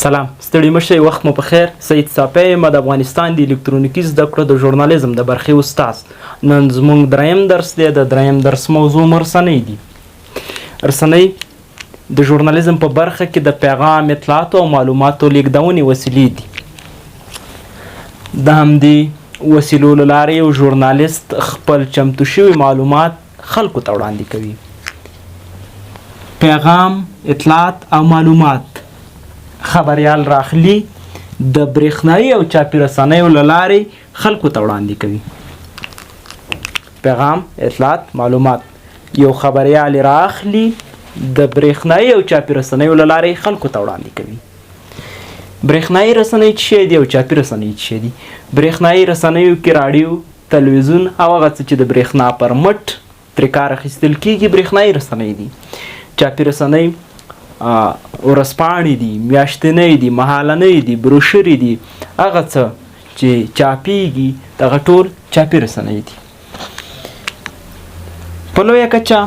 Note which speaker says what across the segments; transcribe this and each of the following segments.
Speaker 1: سلام ستړي مشه وخت مو په خیر. سعید صافي یم د افغانستان د الکترونیکي زده کړو د ژورنالېزم د برخې استاد. نن زموږ دریم درس دی. د دریم درس موضوع رسنۍ دي. رسنۍ د ژورنالېزم په برخه کې د پیغام، اطلاعاتو او معلوماتو لیږدونې وسیلې دي. د همدې وسیلو له لارې یو ژورنالیست خپل چمتو شوي معلومات خلکو ته وړاندې کوي. پیغام، اطلاعات او معلومات خبریال راخلي د برېښنایي او چاپي رسنیو له لارې خلکو ته وړاندې کوي. پیغام، اطلاعات، معلومات یو خبریال راخلي د برېښنایي او چاپي رسنیو له لارې خلکو ته وړاندې کوي. برېښنایي رسنۍ څه شی دي او چاپي رسنۍ څه شی دي؟ برېښنایي رسنیو کې راډیو، تلویزیون او هغه څه چې د برېښنا پر مټ ترې کار اخیستل کېږي برېښنایي رسنۍ دي. چاپي رسنۍ ورځپاڼې دي، میاشتنۍ دي، مهالنۍ دي، بروشرې دي، هغه څه چې چاپیږي دغه ټول چاپي رسنۍ دي. په لویه کچه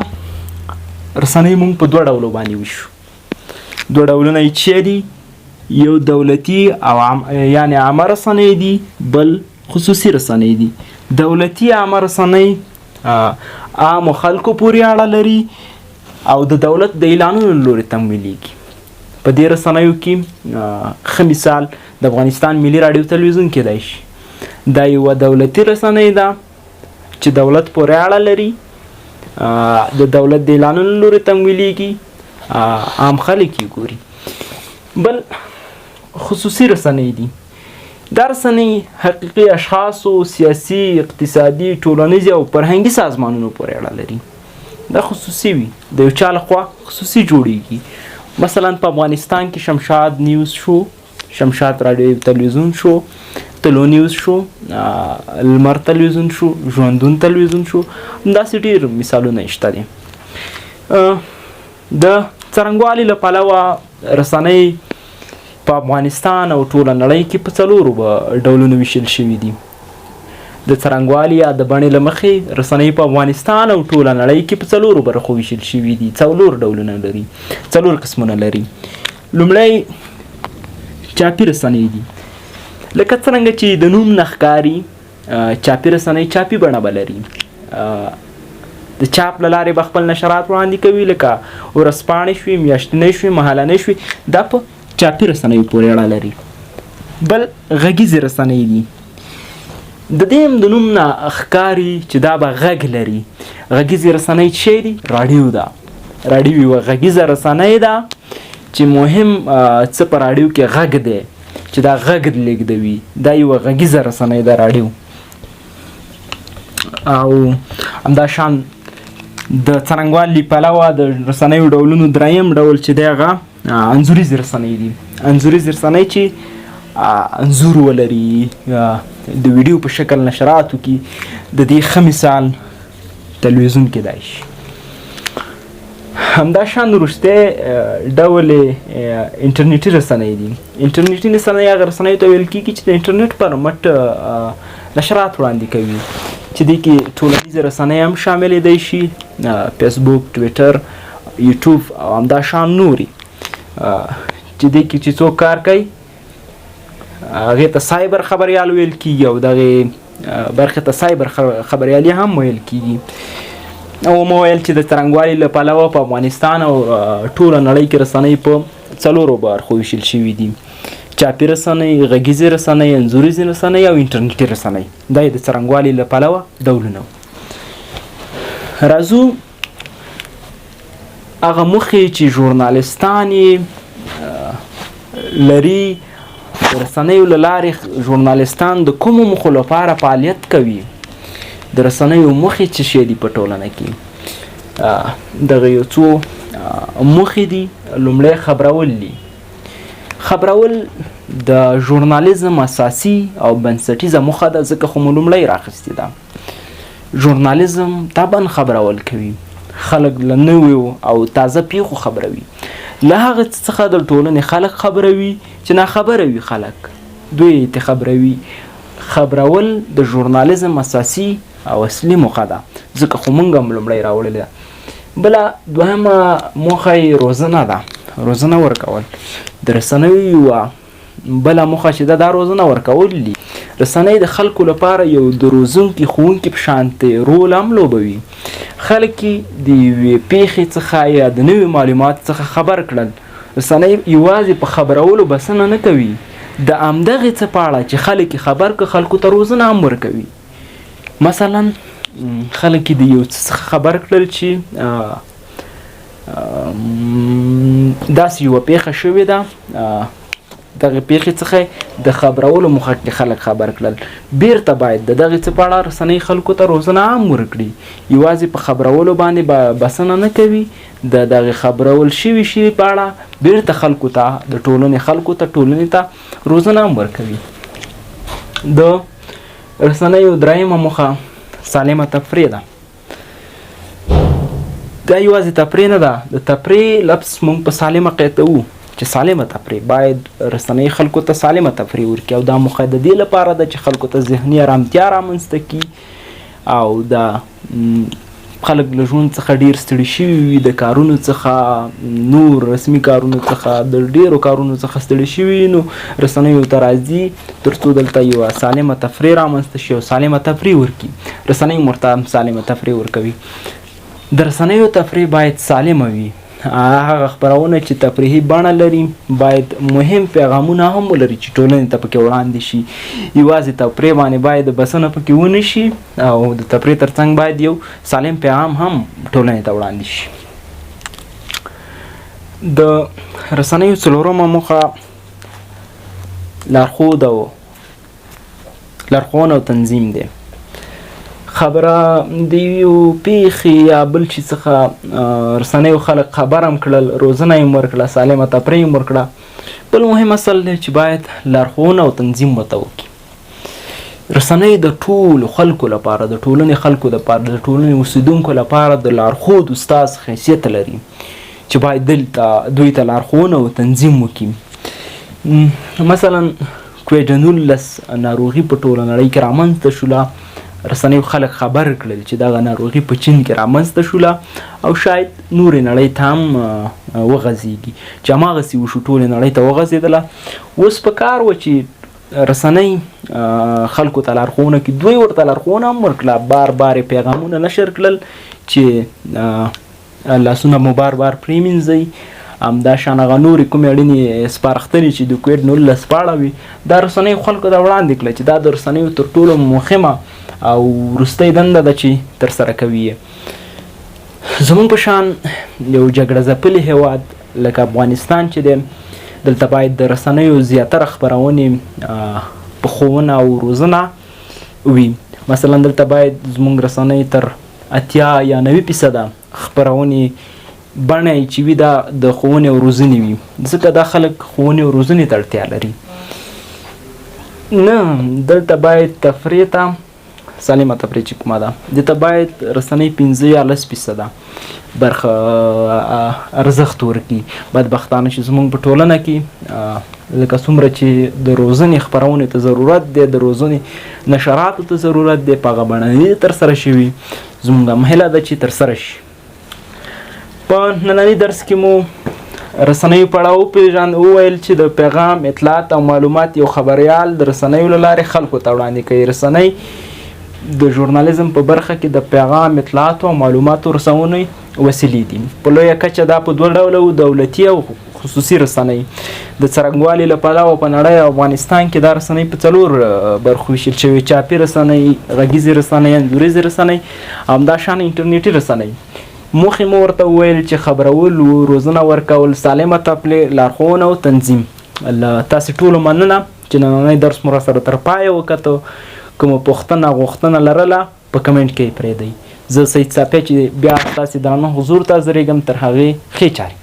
Speaker 1: رسنۍ موږ په دوه ډولو باندې ویشو. دوه ډولونه یې څه دي؟ یو دولتي او یعنې عامه رسنۍ دي، بل خصوصي رسنۍ دي. دولتي عامه رسنۍ عامو خلکو پورې اړه لري او د دولت د اعلانونو لوري تمویلیږي. په دې رسنیو کې ښه مثال د افغانستان ملي راډیو تلویزیون کېدای شي. دا یوه دولتي رسنۍ ده چې دولت پورې اړه لري، د دولت د اعلانونو لوري تمویلیږي، عام خلک یې ګوري. بل خصوصي رسنۍ دي. دا رسنۍ حقیقي اشخاصو، سیاسي، اقتصادي، ټولنیزي او فرهنګي سازمانونو پورې اړه لري. دا خصوصي وي، د یو چا لخوا خصوصي جوړیږي. مثلا په افغانستان کې شمشاد نیوز شو، شمشاد راډیو تلویزیون شو، تلو نیوز شو، لمر تلویزیون شو، ژوندون تلویزیون شو. داسې ډېر مثالونه شته دي. د څرنګوالي له پلوه رسنۍ په افغانستان او ټوله نړۍ کې په څلورو ډولونو ویشل شوي دي. د څرنګوالي یا د بڼې له مخې رسنۍ په افغانستان او ټوله نړۍ کې په څلورو برخو ویشل شوي دي. څلور ډولونه لري، څلور قسمونه لري. لومړی چاپي رسنۍ دي. لکه څرنګه چې د نوم نه ښکاري، چاپي رسنۍ چاپي بڼه به لري. د چاپ له لارې به خپل نشرات وړاندې کوي، لکه ورځپاڼې شوي، میاشتنۍ شوي، مهالنۍ شوي. دا په چاپي رسنیو پورې اړه لري. بل غږیزې رسنۍ دي. د دې هم د نوم نه ښکاري چې دا به غږ لري. غږیزې رسنۍ څه دي؟ راډیو ده. راډیو یوه غږیزه رسنۍ ده چې مهم څه په راډیو کې غږ دی چې دا غږ لیږدوي. دا یوه غږیزه رسنۍ ده راډیو. او همدا شان د څرنګوالي پلوه د رسنیو ډولونو دریم ډول چې دی هغه انځوریزې رسنۍ دي. انځوریزې رسنۍ چې انځور ولري، د ویډیو په شکل نشراتو کې. د دې ښه مثال تلویزیون کېدای شي. همدا شان وروستی ډول انټرنیټي رسنۍ دي. انټرنیټي رسنۍ هغه رسنیو ته ویل کېږي چې د انټرنیټ پر مټ نشرات وړاندې کوي، چې دې کې ټولنیزې رسنۍ هم شاملې دی شي، فیسبوک، ټویټر، یوټیوب او همدا شان نورې، چې دې کې چې څوک کار کوي هغې ته سایبر خبریال ویل کېږي او دغې برخې ته سایبر خبریالي هم ویل کېږي. او ما ویل چې د څرنګوالي له پلوه په افغانستان او ټوله نړۍ کې رسنۍ په څلورو برخو ویشل شوي دي. چاپي رسنۍ، غږیزې رسنۍ، انځوریزې رسنۍ او انټرنیټي رسنۍ. دا یې د څرنګوالي له پلوه ډولونه. راځو هغه موخې چې ژورنالستان یې لري. د رسنیو له لارې ژورنالستان د کومو موخو لپاره فعالیت کوي؟ د رسنیو موخې څه شی دي په ټولنه کې؟ دغه یو څو موخې دي. لومړی خبرول دي. خبرول د ژورنالېزم اساسي او بنسټیزه موخه ده، ځکه خو مو لومړی راخیستې ده. ژورنالېزم طبعا خبرول کوي، خلک له نویو او تازه پیښو خبروي. له هغه څخه د ټولنې خلک خبروي چې ناخبره وي خلک، دوی ته خبروي. خبرول د ژورنالېزم اساسي او اصلي موخه ده، ځکه خو موږ هم لومړی راوړلې ده. بله دوهمه موخه یې روزنه ده، روزنه ورکول د رسنیو یوه بله موخه چې دا روزنه ورکول دي. رسنۍ د خلکو لپاره یو د روزونکي ښوونکي په شانتې رول هم لوبوي. خلک د یوې پیښې څخه یا د نوي معلوماتو څخه خبر کړل. رسنۍ یوازې په خبرولو بسنه نه کوي، د همدغې څه په اړه چې خلک خبر که خلکو ته روزنه هم ورکوي. مثلا خلک د یو څه څخه خبر کړل چې داسې یوه پیښه شوې ده، دغه پیښې څخه د خبرولو موخه کې خلک خبر کړل. بیرته باید د دغې څه په اړه رسنۍ خلکو ته روزنه هم ورکړي. یوازې په خبرولو باندې بسنه نه کوي، د دغې خبرول شوي شي په اړه بیرته خلکو ته د ټولنې ته روزنه هم ورکوي. د رسنیو درېیمه موخه سالمه تفریح ده. دا یوازې تفریح نه ده، د تفریح لفظ موږ په سالمه قیته وو چې سالمه تفریح باید رسنۍ خلکو ته سالمه تفریح ورکړي، او دا موخه د دې لپاره ده چې خلکو ته ذهني ارامتیا رامنځته کړي او د خلک له ژوند څخه ډېر ستړي شوي وي، د کارونو څخه نور رسمي کارونو څخه د ډېرو کارونو څخه ستړي شوي، نو رسنیو ته راځي تر څو دلته یوه سالمه تفریح رامنځته شي او سالمه تفریح ورکړي. رسنۍ ورته هم سالمه تفریح ورکوي. د رسنیو تفریح باید سالمه وي. هغه خپرونه چې تفریحي بڼه لري باید مهم پیغامونه هم ولري چې ټولنې ته پکې وړاندې شي. یوازې تفریح باندې باید بسنه پکې ونه شي، او د تفریح ترڅنګ باید یو سالم پیغام هم ټولنې ته وړاندې شي. د رسنیو څلورمه موخه لارښوونه او تنظیم دی. خبره د یو پیښې یا بل شي څخه رسنیو خلک خبر هم کړل، روزنه یې هم ورکړه، سالمه تفریح یې ورکړه. بل مهم اصل دی چې باید لارښوونه او تنظیم ورته وکړي. رسنۍ د ټولو خلکو لپاره، د ټولنې خلکو لپاره، د ټولنې اوسیدونکو لپاره د لارښود استاد حیثیت لري چې باید دوی ته لارښوونه او تنظیم وکړي. مثلا کوویډ-19 ناروغي په ټوله نړۍ کې رامنځته شوله. رسنیو خلک خبر کړل چې دغه ناروغي په چین کې رامنځته شوله او شاید نورې نړۍ ته هم وغځېږي، چې هماغسې وشو، ټولې نړۍ ته وغځېدله. اوس په کار و چې رسنۍ خلکو ته لارښوونه کړي. دوی ورته لارښوونه هم ورکړله، بار بار یې پیغامونه نشر کړل چې لاسونه مو بار بار پرېمینځئ. همدا شان هغه نورې کومې اړینې سپارښتنې چې د کوویډ-19 په اړه وي، دا رسنیو خلکو ته وړاندې کړه چې دا د رسنیو تر ټولو مهمه او وروستۍ دنده ده چې ترسره کوي یې. زموږ په شان یو جګړه ځپلي هیواد لکه افغانستان چې دی، دلته باید د رسنیو زیاتره خپرونې په ښوونه او روزنه وي. مثلا دلته باید زموږ رسنۍ تر 80 یا 90% خپرونې بڼه یې چې وي دا د ښوونې او روزنې وي، ځکه دا خلک ښوونې او روزنې ته اړتیا لري. نه، دلته باید تفریح ته سالمه تفریح چې کومه ده، دلته باید رسنۍ 15 یا 10% برخه ارزښت ورکړي. بدبختانه چې زموږ په ټولنه کې لکه څومره چې د روزنې خپرونې ته ضرورت دی، د روزنې نشراتو ته ضرورت دی، په هغه بڼه نه دي ترسره شوي. زموږ هم هیله ده چې ترسره شي. په ننني درس کې مو رسنیو په اړه وویل چې د پیغام، اطلاعات او معلومات یو خبریال د رسنیو له لارې خلکو ته وړاندې کوي. رسنۍ د ژورنالېزم په برخه کې د پیغام، اطلاعاتو او معلوماتو رسونې وسیلې دي. په لویه کچه دا په 2 ډوله، دولتي او خصوصي رسنۍ. د څرنګوالي له پلوه په نړۍ او افغانستان کې دا رسنۍ په 4 برخو ویشل شوي: چاپي رسنۍ، غږیزې رسنۍ، انځوریزې رسنۍ، همداشان انټرنیټي رسنۍ. موخې مو ورته وویل چې خبرول، روزنه ورکول، سالمه تفریح، لارښوونه او تنظیم. تاسې ټولو مننه چې نننی درس مو راسره تر پایه وکتو. کومه پوښتنه غوښتنه لرله په کمنټ کې یې پرېږدئ. زه سعید صافي چې بیا ستاسې درانه حضور ته حاضرېږم، تر هغې ښې چارې.